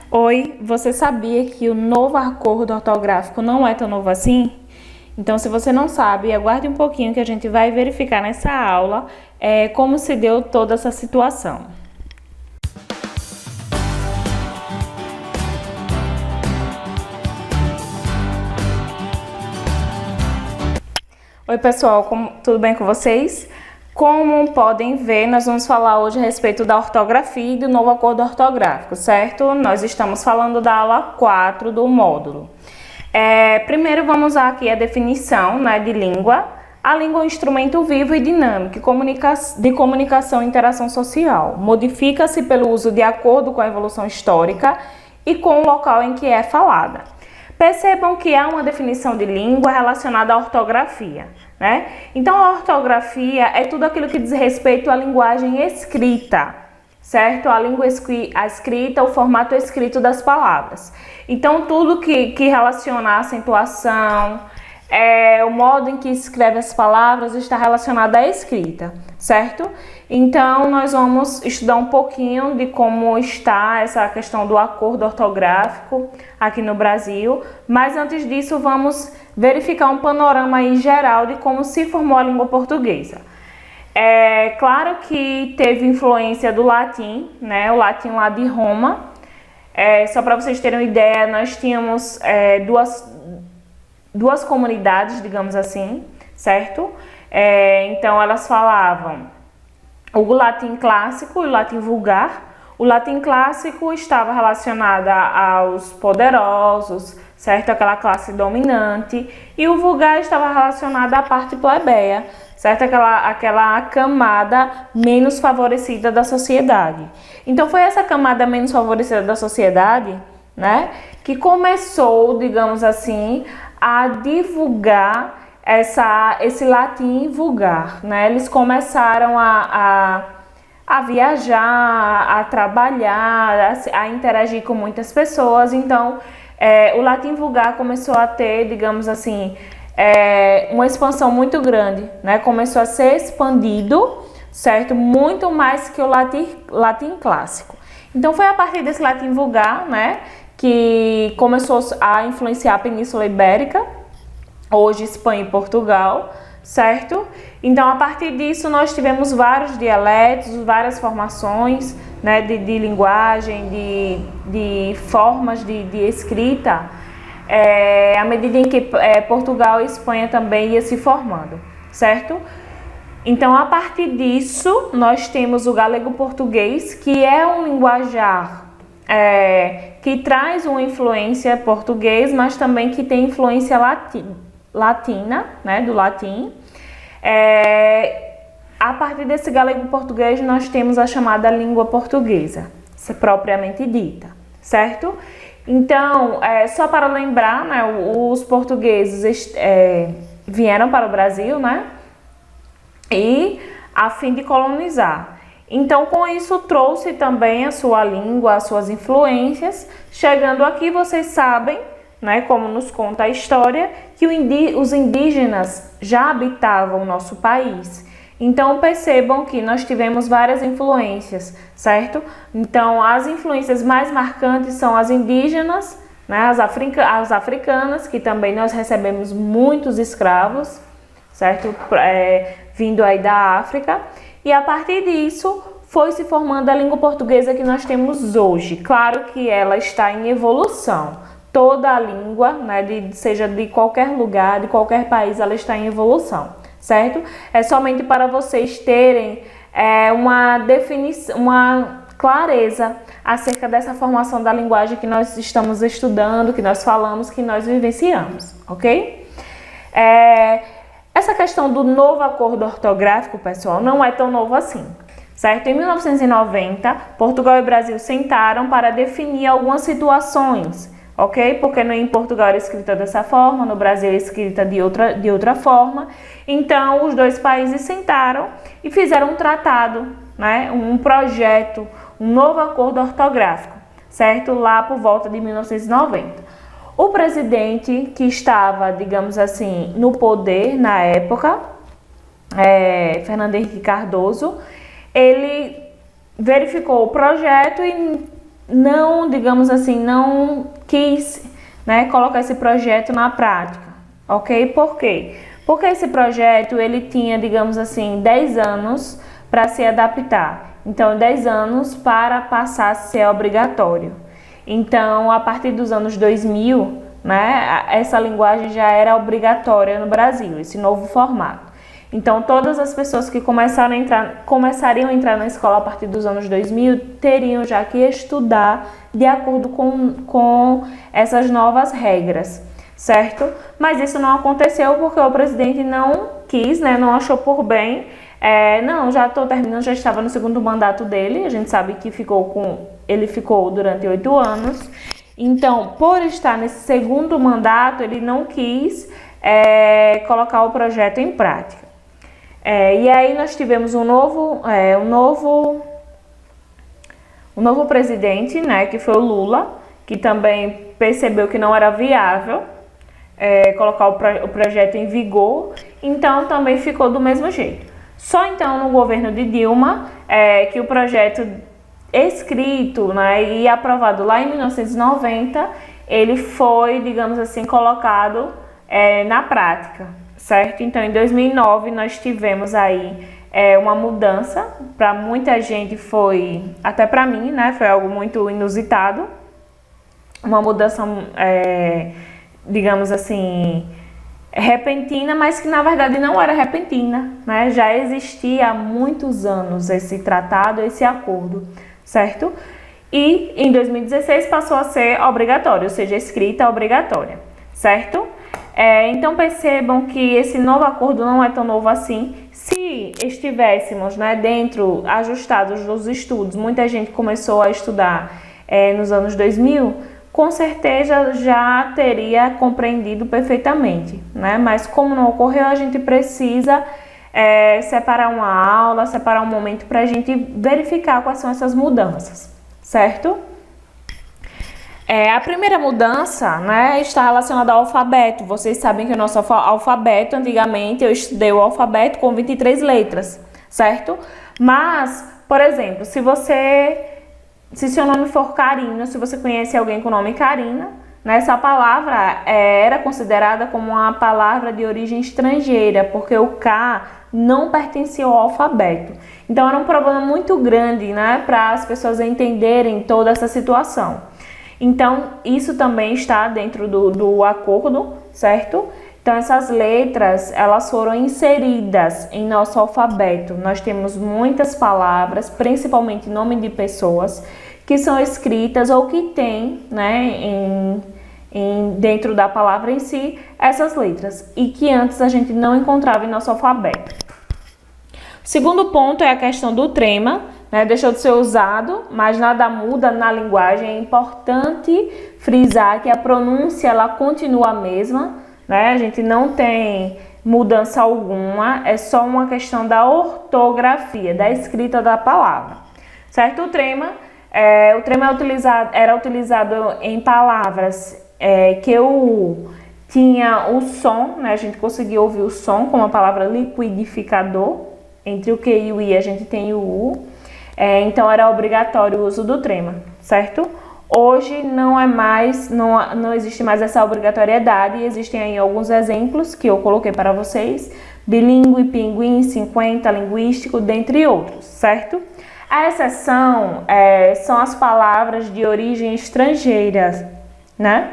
Oi, você sabia que o novo acordo ortográfico não é tão novo assim? Então, se você não sabe, aguarde um pouquinho que a gente vai verificar nessa aula como se deu toda essa situação. Oi, pessoal, tudo bem com vocês? Como podem ver, nós vamos falar hoje a respeito da ortografia e do novo acordo ortográfico, certo? Nós estamos falando da aula 4 do módulo. Primeiro vamos usar aqui a definição, de língua. A língua é um instrumento vivo e dinâmico de comunicação e interação social. Modifica-se pelo uso de acordo com a evolução histórica e com o local em que é falada. Percebam que há uma definição de língua relacionada à ortografia, né? Então, a ortografia é tudo aquilo que diz respeito à linguagem escrita, certo? A língua escrita, o formato escrito das palavras. Então, tudo que relaciona a acentuação, o modo em que escreve as palavras está relacionado à escrita, certo? Então, nós vamos estudar um pouquinho de como está essa questão do acordo ortográfico aqui no Brasil, mas antes disso vamos verificar um panorama aí geral de como se formou a língua portuguesa. É claro que teve influência do latim, né? O latim lá de Roma. Só para vocês terem uma ideia, nós tínhamos duas comunidades, digamos assim, certo? Então elas falavam o latim clássico e o latim vulgar. O latim clássico estava relacionado aos poderosos, certo? Aquela classe dominante. E o vulgar estava relacionado à parte plebeia, certo? Aquela camada menos favorecida da sociedade. Então foi essa camada menos favorecida da sociedade, né, que começou, digamos assim, a divulgar esse latim vulgar, né? Eles começaram a viajar, a trabalhar, a interagir com muitas pessoas. Então, o latim vulgar começou a ter, digamos assim, uma expansão muito grande, né? Começou a ser expandido, certo? Muito mais que o latim clássico. Então, foi a partir desse latim vulgar, né, que começou a influenciar a Península Ibérica, hoje Espanha e Portugal, certo? Então, a partir disso, nós tivemos vários dialetos, várias formações, né, de linguagem, de formas de escrita, à medida em que Portugal e Espanha também ia se formando, certo? Então, a partir disso, nós temos o galego-português, que é um linguajar que traz uma influência português, mas também que tem influência latina, né, do latim. A partir desse galego-português, nós temos a chamada língua portuguesa, propriamente dita, certo? Então, só para lembrar, né, os portugueses vieram para o Brasil, né, e a fim de colonizar. Então, com isso, trouxe também a sua língua, as suas influências. Chegando aqui, vocês sabem, né, como nos conta a história, que os indígenas já habitavam o nosso país. Então, percebam que nós tivemos várias influências, certo? Então, as influências mais marcantes são as indígenas, né, as africanas, que também nós recebemos muitos escravos, certo? Vindo aí da África. E a partir disso, foi se formando a língua portuguesa que nós temos hoje. Claro que ela está em evolução. Toda a língua, né, seja de qualquer lugar, de qualquer país, ela está em evolução, certo? É somente para vocês terem uma definição, uma clareza acerca dessa formação da linguagem que nós estamos estudando, que nós falamos, que nós vivenciamos, ok? Essa questão do novo acordo ortográfico, pessoal, não é tão novo assim, certo? Em 1990, Portugal e Brasil sentaram para definir algumas situações, ok? Porque em Portugal era escrita dessa forma, no Brasil é escrita de outra forma. Então, os dois países sentaram e fizeram um tratado, né? Um projeto, um novo acordo ortográfico, certo? Lá por volta de 1990. O presidente que estava, digamos assim, no poder na época, Fernando Henrique Cardoso, ele verificou o projeto e não, digamos assim, não quis, né, colocar esse projeto na prática, ok? Por quê? Porque esse projeto, ele tinha, digamos assim, 10 anos para se adaptar. Então, 10 anos para passar a ser obrigatório. Então, a partir dos anos 2000, né, essa linguagem já era obrigatória no Brasil, esse novo formato. Então, todas as pessoas que começariam a entrar na escola a partir dos anos 2000 teriam já que estudar de acordo com essas novas regras, certo? Mas isso não aconteceu porque o presidente não quis, né, não achou por bem. Não, já estou terminando, já estava no segundo mandato dele, a gente sabe que ele ficou durante 8 anos. Então, por estar nesse segundo mandato, ele não quis colocar o projeto em prática. E aí nós tivemos um novo presidente, né, que foi o Lula, que também percebeu que não era viável colocar o projeto em vigor, então também ficou do mesmo jeito. Só então no governo de Dilma que o projeto escrito, né, e aprovado lá em 1990, ele foi, digamos assim, colocado na prática, certo? Então, em 2009, nós tivemos aí uma mudança. Para muita gente foi, até para mim, né, foi algo muito inusitado. Uma mudança, digamos assim, repentina, mas que na verdade não era repentina, né? Já existia há muitos anos esse tratado, esse acordo, certo? E em 2016 passou a ser obrigatório, ou seja, escrita obrigatória, certo? Então percebam que esse novo acordo não é tão novo assim. Se estivéssemos, né, ajustados dos estudos, muita gente começou a estudar nos anos 2000, com certeza já teria compreendido perfeitamente, né? Mas como não ocorreu, a gente precisa separar uma aula, separar um momento para a gente verificar quais são essas mudanças, certo? A primeira mudança, né, está relacionada ao alfabeto. Vocês sabem que o nosso alfabeto, antigamente, eu estudei o alfabeto com 23 letras, certo? Mas, por exemplo, se seu nome for Karina, se você conhece alguém com o nome Karina, né, essa palavra era considerada como uma palavra de origem estrangeira, porque o K não pertencia ao alfabeto. Então, era um problema muito grande, né, para as pessoas entenderem toda essa situação. Então, isso também está dentro do acordo, certo? Então, essas letras, elas foram inseridas em nosso alfabeto. Nós temos muitas palavras, principalmente nome de pessoas, que são escritas ou que tem, né, dentro da palavra em si, essas letras. E que antes a gente não encontrava em nosso alfabeto. O segundo ponto é a questão do trema, né? Deixou de ser usado, mas nada muda na linguagem. É importante frisar que a pronúncia ela continua a mesma, né? A gente não tem mudança alguma, é só uma questão da ortografia, da escrita da palavra, certo? O trema era utilizado em palavras que tinha o som, né? A gente conseguia ouvir o som, como a palavra liquidificador. Entre o Q e o I a gente tem o U. Então era obrigatório o uso do trema, certo? Hoje não existe mais essa obrigatoriedade. Existem aí alguns exemplos que eu coloquei para vocês: bilíngue, pinguim, 50, linguístico, dentre outros, certo? A exceção são as palavras de origem estrangeira, né?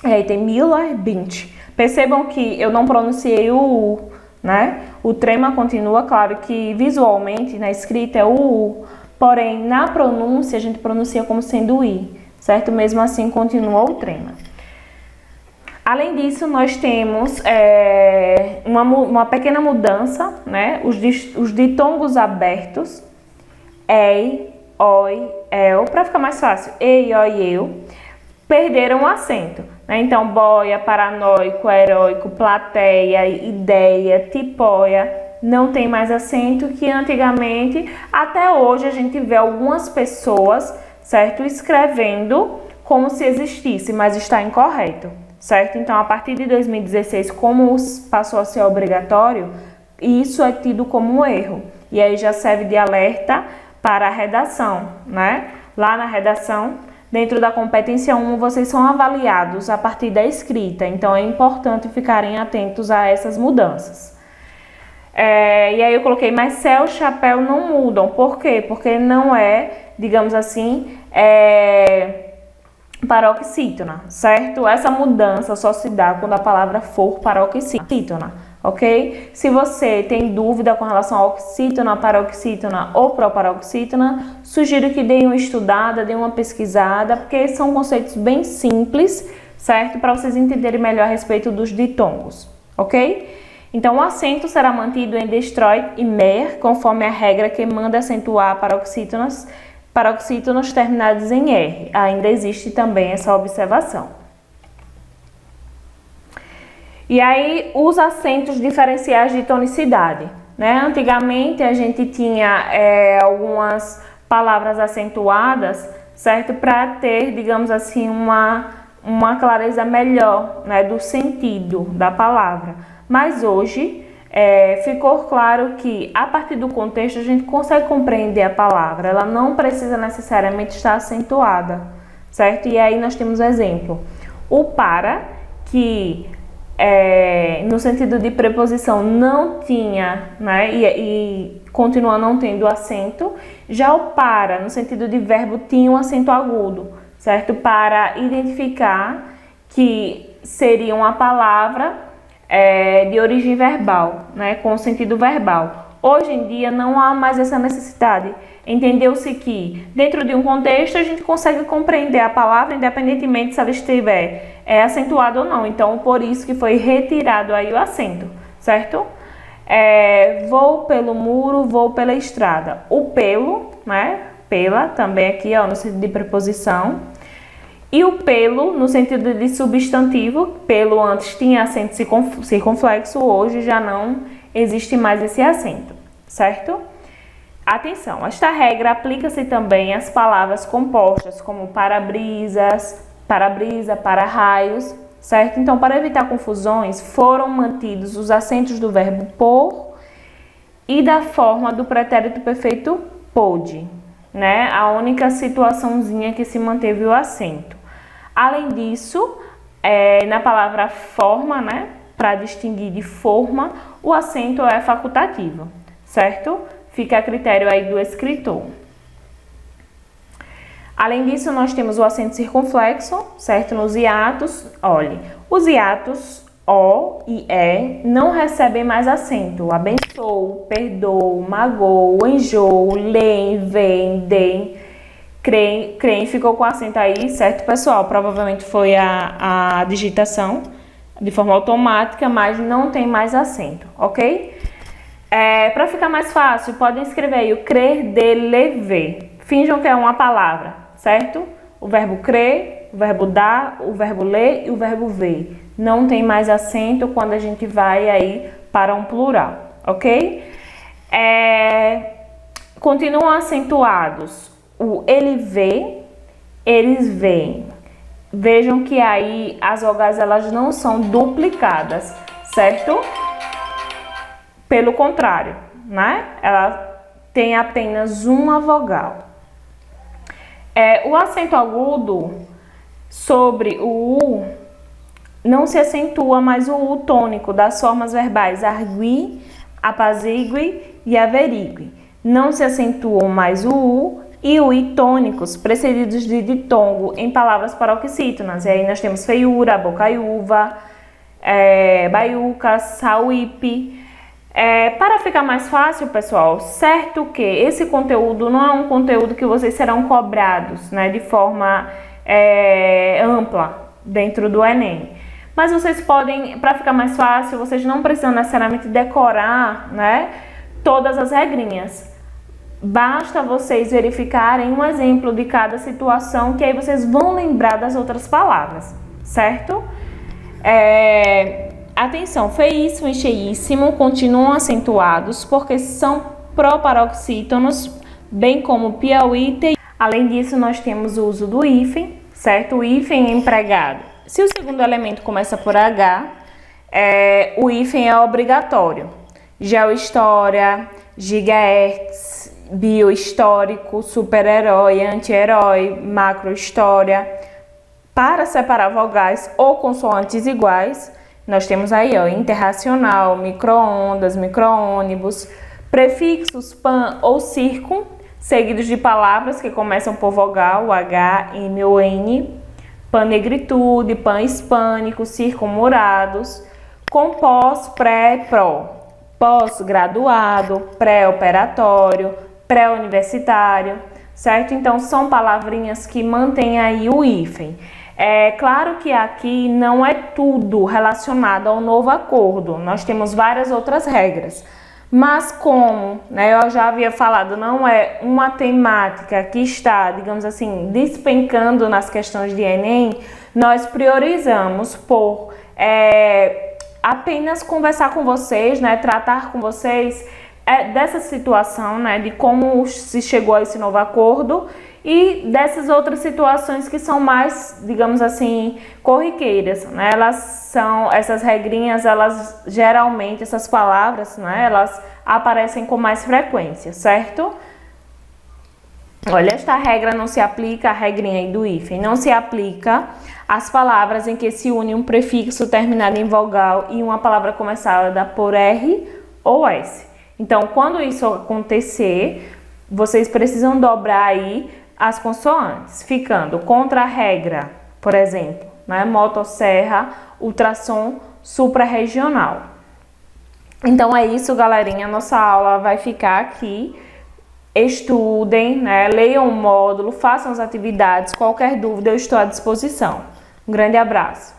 E aí tem Miller, Bint. Percebam que eu não pronunciei o U, né? O trema continua, claro que visualmente na escrita é o U, porém na pronúncia a gente pronuncia como sendo o I, certo? Mesmo assim continua o trema. Além disso, nós temos uma pequena mudança, né? Os ditongos abertos, ei, oi, el, para ficar mais fácil, ei, oi, eu, perderam o acento. Então, boia, paranoico, heróico, plateia, ideia, tipóia, não tem mais acento, que antigamente, até hoje, a gente vê algumas pessoas, certo, escrevendo como se existisse, mas está incorreto, certo? Então, a partir de 2016, como passou a ser obrigatório, isso é tido como um erro. E aí já serve de alerta para a redação, né? lá na redação, dentro da competência 1, vocês são avaliados a partir da escrita, então é importante ficarem atentos a essas mudanças. E aí eu coloquei, mas céu, chapéu não mudam. Por quê? Porque não é, digamos assim, paroxítona, certo? Essa mudança só se dá quando a palavra for paroxítona, ok? Se você tem dúvida com relação a oxítona, paroxítona ou proparoxítona, sugiro que deem uma estudada, deem uma pesquisada, porque são conceitos bem simples, certo? Para vocês entenderem melhor a respeito dos ditongos, ok? Então, o acento será mantido em destroy e mer, conforme a regra que manda acentuar paroxítonos terminados em R. Ainda existe também essa observação. E aí, os acentos diferenciais de tonicidade, né? Antigamente, a gente tinha algumas palavras acentuadas, certo? Para ter, digamos assim, uma clareza melhor, né, do sentido da palavra. Mas hoje ficou claro que a partir do contexto a gente consegue compreender a palavra, ela não precisa necessariamente estar acentuada, certo? E aí nós temos exemplo, o para, que no sentido de preposição não tinha, né, e continua não tendo acento, já o para, no sentido de verbo, tinha um acento agudo, certo? Para identificar que seria uma palavra de origem verbal, né, com sentido verbal. Hoje em dia não há mais essa necessidade. Entendeu-se que dentro de um contexto a gente consegue compreender a palavra independentemente se ela estiver acentuada ou não. Então, por isso que foi retirado aí o acento, certo? Vou pelo muro, vou pela estrada. O pelo, né, pela, também aqui, ó, no sentido de preposição. E o pelo, no sentido de substantivo, pelo antes tinha acento circunflexo, hoje já não existe mais esse acento, certo? Atenção, esta regra aplica-se também às palavras compostas, como para-brisas, para-brisa, para-raios, certo? Então, para evitar confusões, foram mantidos os acentos do verbo por e da forma do pretérito perfeito pôde, né? A única situaçãozinha que se manteve o acento. Além disso, na palavra forma, né, para distinguir de forma, o acento é facultativo, certo? Fica a critério aí do escritor. Além disso, nós temos o acento circunflexo, certo? Nos hiatos, olhe, os hiatos O e E não recebem mais acento. Abençoo, perdoo, magoo, enjoo, leem, vem, deem. Creem ficou com acento aí, certo, pessoal? Provavelmente foi a digitação de forma automática, mas não tem mais acento, ok? Para ficar mais fácil, podem escrever aí o crer, de, lever. Finjam que é uma palavra, certo? O verbo crer, o verbo dar, o verbo ler e o verbo ver. Não tem mais acento quando a gente vai aí para um plural, ok? Continuam acentuados o ele vê, eles veem. Vejam que aí as vogais elas não são duplicadas, certo? Pelo contrário, né? Ela tem apenas uma vogal. O acento agudo sobre o U não se acentua mais o U tônico das formas verbais argui, apazigue e averigue. Não se acentuam mais o U e o I tônicos precedidos de ditongo em palavras paroxítonas. E aí nós temos feiura, bocaiúva, baiuca, sauípe. Para ficar mais fácil, pessoal, certo que esse conteúdo não é um conteúdo que vocês serão cobrados, né, de forma ampla dentro do Enem. Mas vocês podem, para ficar mais fácil, vocês não precisam necessariamente decorar, né, todas as regrinhas. Basta vocês verificarem um exemplo de cada situação, que aí vocês vão lembrar das outras palavras, certo? Atenção, feíssimo e cheíssimo continuam acentuados porque são proparoxítonos, bem como Piauí e. Além disso, nós temos o uso do hífen, certo? O hífen é empregado. Se o segundo elemento começa por H, o hífen é obrigatório. Geohistória, gigahertz, biohistórico, super-herói, anti-herói, macro-história. Para separar vogais ou consoantes iguais, nós temos aí, ó, interracional, micro-ondas, micro-ônibus, prefixos pan ou circun, seguidos de palavras que começam por vogal, H, M ou N, pan-negritude, pan-hispânico, circunmurados, com pós, pré, pró, pós-graduado, pré-operatório, pré-universitário, certo? Então, são palavrinhas que mantêm aí o hífen. É claro que aqui não é tudo relacionado ao novo acordo, nós temos várias outras regras. Mas como, né, eu já havia falado, não é uma temática que está, digamos assim, despencando nas questões de Enem, nós priorizamos por apenas conversar com vocês, né, tratar com vocês dessa situação, né, de como se chegou a esse novo acordo e dessas outras situações que são mais, digamos assim, corriqueiras, né? Essas regrinhas, elas geralmente, essas palavras, né, elas aparecem com mais frequência, certo? Olha, esta regra não se aplica, a regrinha aí do hífen, não se aplica às palavras em que se une um prefixo terminado em vogal e uma palavra começada por R ou S. Então, quando isso acontecer, vocês precisam dobrar aí as consoantes, ficando contra a regra, por exemplo, né, motosserra, ultrassom suprarregional. Então é isso, galerinha, nossa aula vai ficar aqui. Estudem, né, leiam o módulo, façam as atividades, qualquer dúvida eu estou à disposição. Um grande abraço.